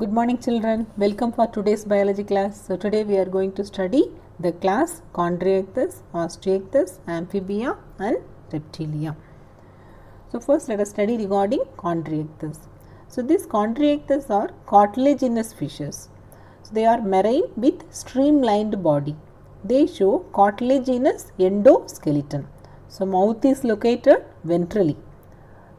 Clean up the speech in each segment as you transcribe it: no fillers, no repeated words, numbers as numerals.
Good morning children, welcome for today's biology class. So today we are going to study the class Chondriichthyes, Osteichthyes, Amphibia and Reptilia. So first let us study regarding Chondriichthyes. So these Chondriichthyes are cartilaginous fishes. So they are marine with streamlined body. They show cartilaginous endoskeleton. So mouth is located ventrally,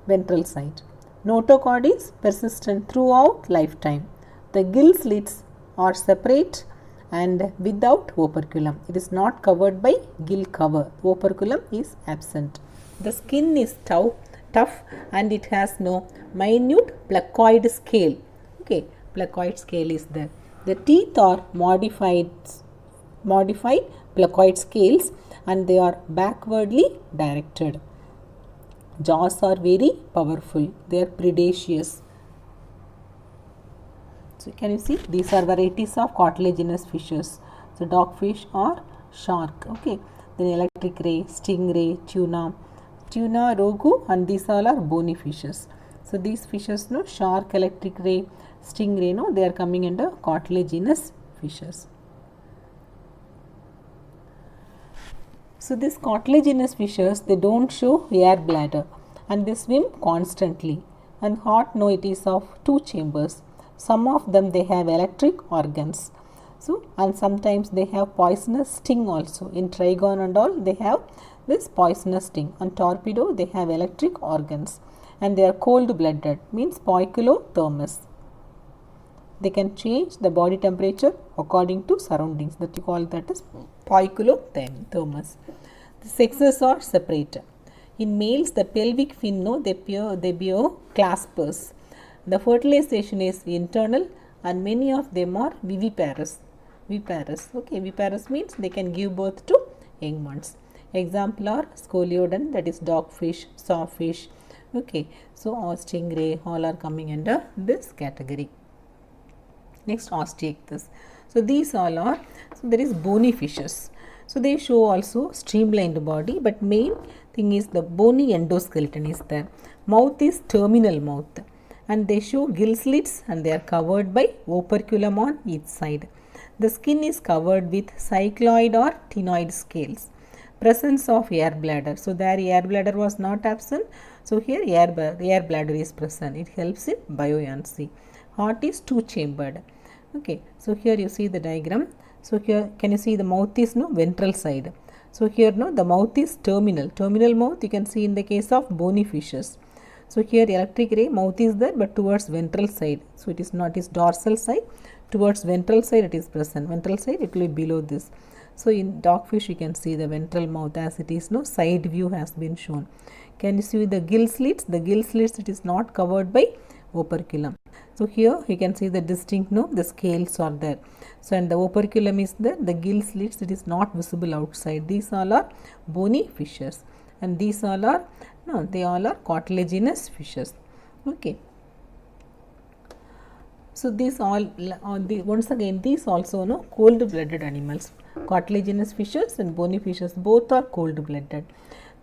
ventral side. Notochord is persistent throughout lifetime. The gill slits are separate and without operculum. It is not covered by gill cover. Operculum is absent. The skin is tough and it has no minute placoid scale. Okay, placoid scale is there. The teeth are modified placoid scales and they are backwardly directed. Jaws are very powerful. They are predaceous. So can you see these are varieties of cartilaginous fishes. So dogfish or shark. Okay. Then electric ray, stingray, tuna, rogu, and these all are bony fishes. So these fishes, no, shark, electric ray, stingray, no, they are coming under cartilaginous fishes. So these cartilaginous fishes, they don't show air bladder and they swim constantly. And heart, no, it is of two chambers. Some of them they have electric organs. So and sometimes they have poisonous sting also. In trigon and all they have this poisonous sting. And torpedo they have electric organs and they are cold blooded, means poikilothermous. They can change the body temperature according to surroundings. That you call that as poikilothermous. The sexes are separate. In males, the pelvic fin, no, they bear claspers. The fertilization is internal, and many of them are viviparous. Okay, viviparous means they can give birth to young ones. Example are scoliodon, that is dogfish, sawfish. Okay, so stingray, all are coming under this category. Next, Osteichthyes. So these all are, so there is bony fishes. So they show also streamlined body, but main thing is the bony endoskeleton is there. Mouth is terminal mouth and they show gill slits and they are covered by operculum on each side. The skin is covered with cycloid or ctenoid scales. Presence of air bladder. So there air bladder was not absent. So here air bladder is present. It helps in buoyancy. Heart is two chambered. Okay, so here you see the diagram. So here can you see the mouth is no ventral side. So here no the mouth is terminal. Terminal mouth you can see in the case of bony fishes. So here electric ray mouth is there but towards ventral side. So it is not its dorsal side. Towards ventral side it is present. Ventral side it will be below this. So in dogfish you can see the ventral mouth as it is no side view has been shown. Can you see the gill slits? The gill slits it is not covered by operculum. So here you can see the distinct the scales are there. So and the operculum is there, the gill slits it is not visible outside. These all are bony fishes and these all are they all are cartilaginous fishes. Okay. So these all once again these also cold blooded animals. Cartilaginous fishes and bony fishes both are cold blooded.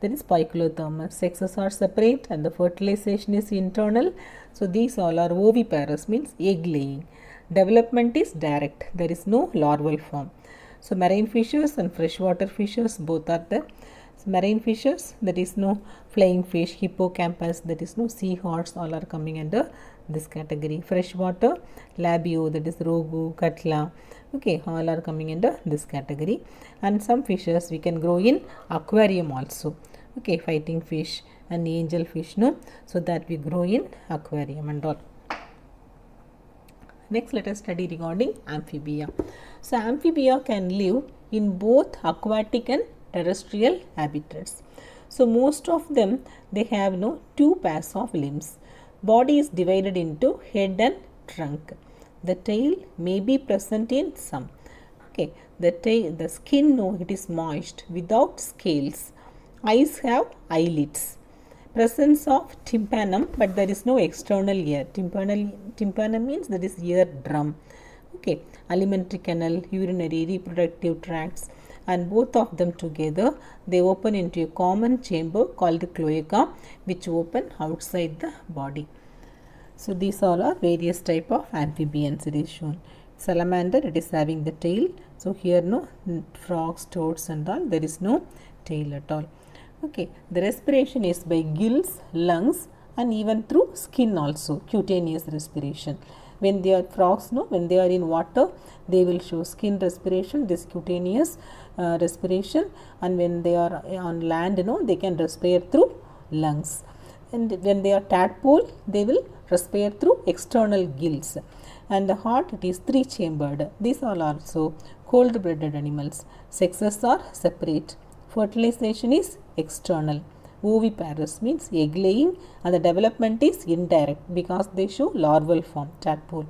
There is poikilothermous. Sexes are separate and the fertilization is internal. So these all are oviparous, means egg laying. Development is direct. There is no larval form. So marine fishes and freshwater fishes both are there. So marine fishes, there is no flying fish, hippocampus, there is no seahorse, all are coming under this category. Freshwater, labio, that is rogu, katla. Okay, all are coming under this category. And some fishes we can grow in aquarium also. Okay, fighting fish and angel fish, no, so that we grow in aquarium and all. Next, let us study regarding amphibia. So amphibia can live in both aquatic and terrestrial habitats. So most of them they have two pairs of limbs. Body is divided into head and trunk. The tail may be present in some. Okay, the skin it is moist without scales. Eyes have eyelids. Presence of tympanum, but there is no external ear. Tympanum means that is ear drum. Okay, alimentary canal, urinary, reproductive tracts, and both of them together they open into a common chamber called the cloaca, which open outside the body. So these all are various type of amphibians it is shown. Salamander, it is having the tail. So here no frogs, toads and all, there is no tail at all. Okay, the respiration is by gills, lungs and even through skin also, cutaneous respiration. When they are frogs, no, when they are in water, they will show skin respiration, this cutaneous respiration, and when they are on land, they can respire through lungs. And when they are tadpole, they will respire through external gills. And the heart, it is three chambered. These are also cold blooded animals. Sexes are separate. Fertilization is external. Oviparous means egg laying, and the development is indirect because they show larval form, tadpole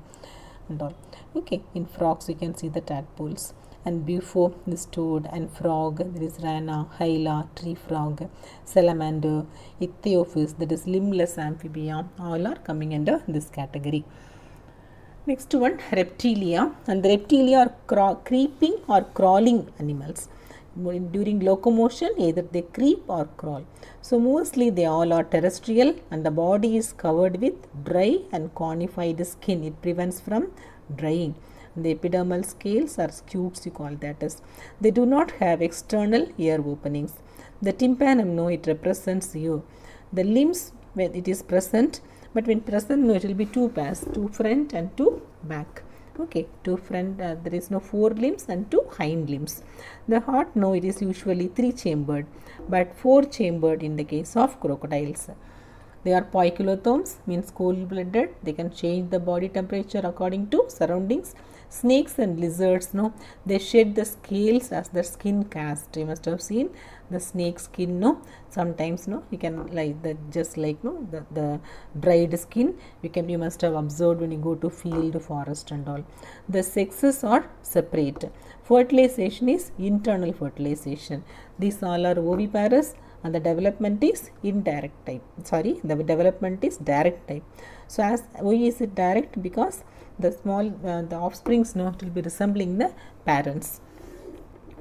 and all. Okay, in frogs you can see the tadpoles. And before this toad and frog, there is rana, hyla, tree frog, salamander, ichthyophis, that is limbless amphibia, all are coming under this category. Next one, reptilia, and the reptilia are creeping or crawling animals. During locomotion, either they creep or crawl. So mostly they all are terrestrial, and the body is covered with dry and conified skin. It prevents from drying. The epidermal scales or scutes, you call that as. They do not have external ear openings. The tympanum, no, it represents ear. The limbs, when it is present, but when present, no, it will be two pairs, two front and two back. Okay, two front, there is no four limbs and two hind limbs. The heart, no, it is usually three chambered, but four chambered in the case of crocodiles. They are poikilotherms, means cold blooded. They can change the body temperature according to surroundings. Snakes and lizards, no, they shed the scales as their skin cast. You must have seen the snake skin, no, sometimes, no, you can like the just like, no, the dried skin you must have observed when you go to field, forest and all. The sexes are separate. Fertilization is internal fertilization. These all are oviparous, and the development is indirect type. Sorry, the development is direct type. So as why is it direct? Because the small the offsprings, no, it will be resembling the parents.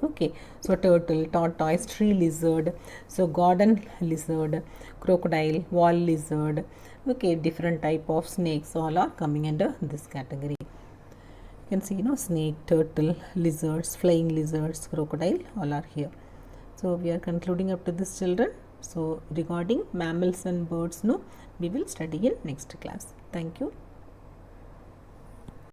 Okay, so turtle, tortoise, tree lizard, so garden lizard, crocodile, wall lizard. Okay, different type of snakes all are coming under this category. You can see, snake, turtle, lizards, flying lizards, crocodile, all are here. So we are concluding up to this, children. So regarding mammals and birds, no, we will study in next class. Thank you.